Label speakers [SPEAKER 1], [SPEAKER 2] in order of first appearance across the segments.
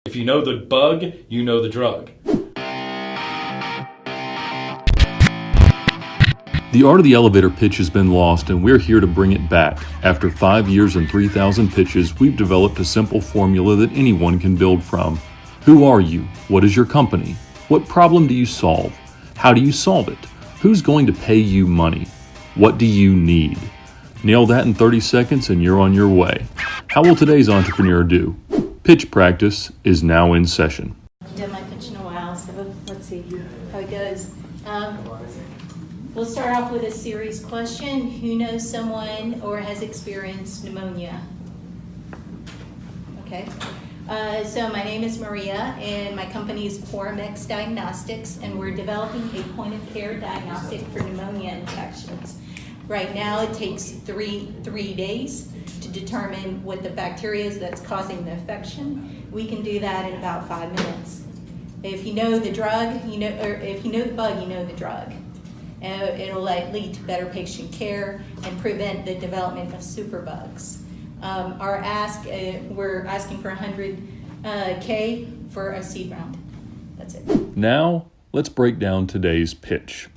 [SPEAKER 1] If you know the bug, you know the drug.
[SPEAKER 2] The art of the elevator pitch has been lost, and we're here to bring it back. After 5 years and 3,000 pitches, we've developed a simple formula that anyone can build from. Who are you? What is your company? What problem do you solve? How do you solve it? Who's going to pay you money? What do you need? Nail that in 30 seconds and you're on your way. How will today's entrepreneur do? Pitch practice is now in session.
[SPEAKER 3] I've done my pitch in a while, so let's see how it goes. We'll start off with a series question. Who knows someone or has experienced pneumonia? Okay. So my name is Maria, and my company is X Diagnostics, and we're developing a point-of-care diagnostic for pneumonia infections. Right now, it takes three days to determine what the bacteria is that's causing the infection. We can do that in about 5 minutes. If you know the drug, you know, or if you know the bug, you know the drug. It'll lead to better patient care and prevent the development of superbugs. We're asking for $100K for a seed round. That's it.
[SPEAKER 2] Now, let's break down today's pitch.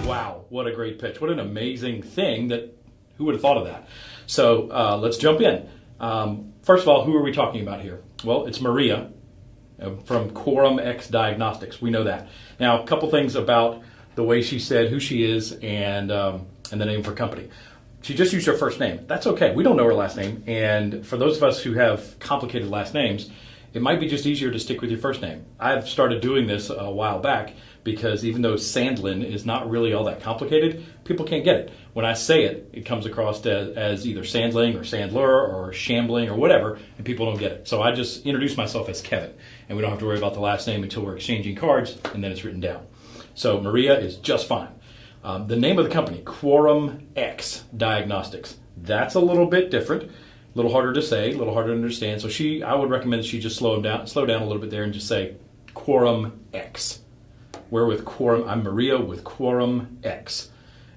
[SPEAKER 1] Wow, what a great pitch. What an amazing thing that, who would have thought of that? So let's jump in. First of all, who are we talking about here? Well, it's Maria from X Diagnostics. We know that. Now, a couple things about the way she said who she is and the name of her company. She just used her first name. That's okay. We don't know her last name. And for those of us who have complicated last names, it might be just easier to stick with your first name. I've started doing this a while back because even though Sandlin is not really all that complicated, people can't get it. When I say it, it comes across as either Sandling or Sandler or Shambling or whatever, and people don't get it. So I just introduce myself as Kevin, and we don't have to worry about the last name until we're exchanging cards, and then it's written down. So Maria is just fine. The name of the company, X Diagnostics. That's a little bit different, a little harder to say, a little harder to understand. So I would recommend that she just slow down a little bit there and just say X. We're with Quorum. I'm Maria with X.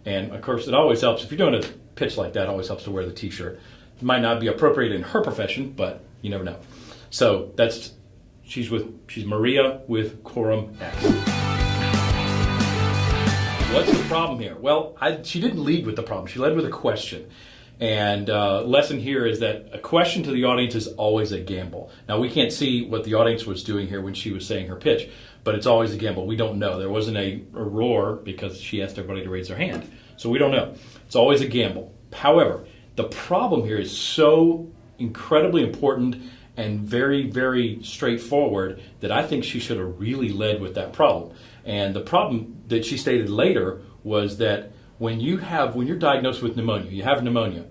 [SPEAKER 1] And of course, it always helps if you're doing a pitch like that. It always helps to wear the T-shirt. It might not be appropriate in her profession, but you never know. So she's Maria with X. What's the problem here? Well, she didn't lead with the problem. She led with a question. And lesson here is that a question to the audience is always a gamble. Now, we can't see what the audience was doing here when she was saying her pitch, but it's always a gamble. We don't know. There wasn't a roar because she asked everybody to raise their hand. So we don't know. It's always a gamble. However, the problem here is so incredibly important and very, very straightforward that I think she should have really led with that problem. And the problem that she stated later was that when you're diagnosed with pneumonia, you have pneumonia,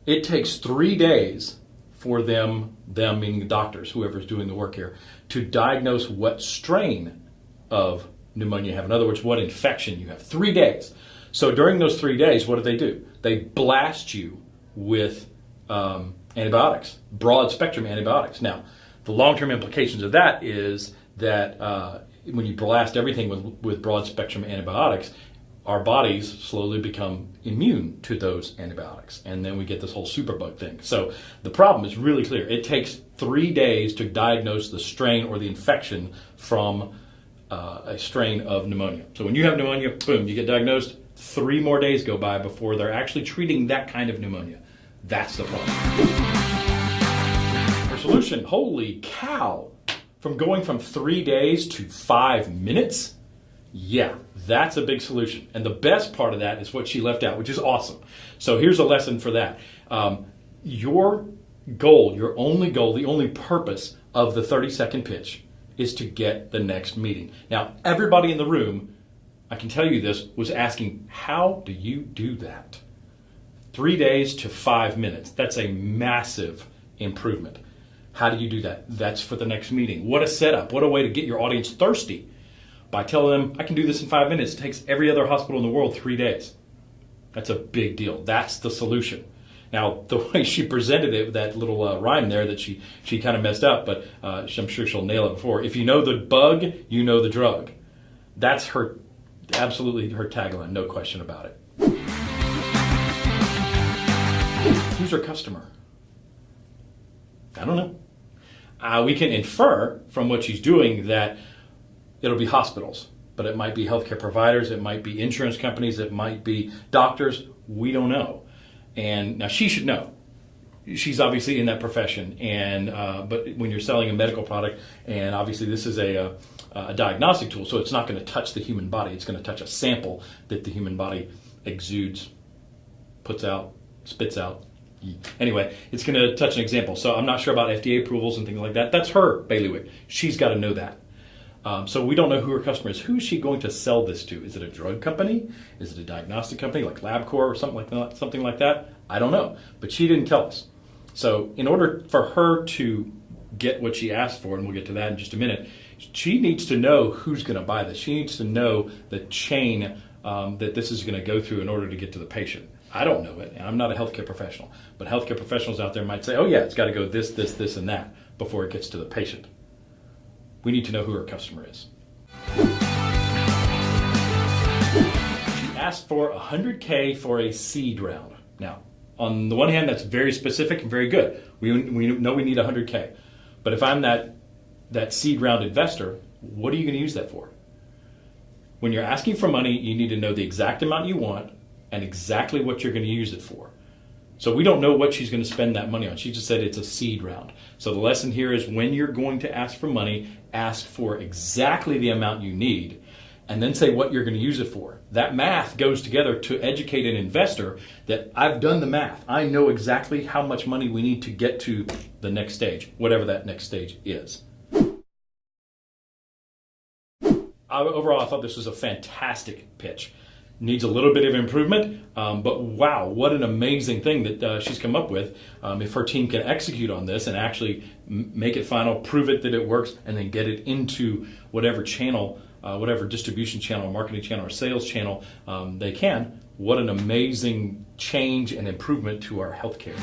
[SPEAKER 1] it takes 3 days for them meaning the doctors, whoever's doing the work here, to diagnose what strain of pneumonia you have. In other words, what infection you have. 3 days. So during those 3 days, what do? They blast you with antibiotics, broad spectrum antibiotics. Now, the long-term implications of that is that when you blast everything with broad spectrum antibiotics, our bodies slowly become immune to those antibiotics, and then we get this whole superbug thing. So the problem is really clear. It takes 3 days to diagnose the strain or the infection from a strain of pneumonia. So when you have pneumonia, boom, you get diagnosed. 3 more days go by before they're actually treating that kind of pneumonia. That's the problem. Her solution, holy cow, going from 3 days to 5 minutes? Yeah, that's a big solution. And the best part of that is what she left out, which is awesome. So here's a lesson for that. Your goal, your only goal, the only purpose of the 30-second pitch is to get the next meeting. Now, everybody in the room, I can tell you this, was asking, how do you do that? 3 days to 5 minutes. That's a massive improvement. How do you do that? That's for the next meeting. What a setup. What a way to get your audience thirsty. By telling them, I can do this in 5 minutes. It takes every other hospital in the world 3 days. That's a big deal. That's the solution. Now, the way she presented it, with that little rhyme there that she kind of messed up, but I'm sure she'll nail it before. If you know the bug, you know the drug. That's absolutely her tagline, no question about it. Who's her customer? I don't know. We can infer from what she's doing that it'll be hospitals, but it might be healthcare providers, it might be insurance companies, it might be doctors. We don't know. And now she should know. She's obviously in that profession, and but when you're selling a medical product, and obviously this is a diagnostic tool, so it's not going to touch the human body. It's going to touch a sample that the human body exudes, puts out, spits out. Anyway, it's going to touch an example. So I'm not sure about FDA approvals and things like that. That's her bailiwick. She's got to know that. So we don't know who her customer is. Who is she going to sell this to? Is it a drug company? Is it a diagnostic company like LabCorp or something like that? I don't know. But she didn't tell us. So in order for her to get what she asked for, and we'll get to that in just a minute, she needs to know who's going to buy this. She needs to know the chain that this is going to go through in order to get to the patient. I don't know it, and I'm not a healthcare professional. But healthcare professionals out there might say, oh yeah, it's got to go this, this, this, and that before it gets to the patient. We need to know who her customer is. She asked for $100K for a seed round. Now, on the one hand, that's very specific and very good. We know we need $100K. But if I'm that seed round investor, what are you going to use that for? When you're asking for money, you need to know the exact amount you want and exactly what you're going to use it for. So we don't know what she's going to spend that money on. She just said it's a seed round. So the lesson here is when you're going to ask for money, ask for exactly the amount you need and then say what you're going to use it for. That math goes together to educate an investor that I've done the math. I know exactly how much money we need to get to the next stage, whatever that next stage is. Overall, I thought this was a fantastic pitch. Needs a little bit of improvement, but wow, what an amazing thing that she's come up with. If her team can execute on this and actually make it final, prove it that it works, and then get it into whatever channel, whatever distribution channel, marketing channel, or sales channel they can, what an amazing change and improvement to our healthcare.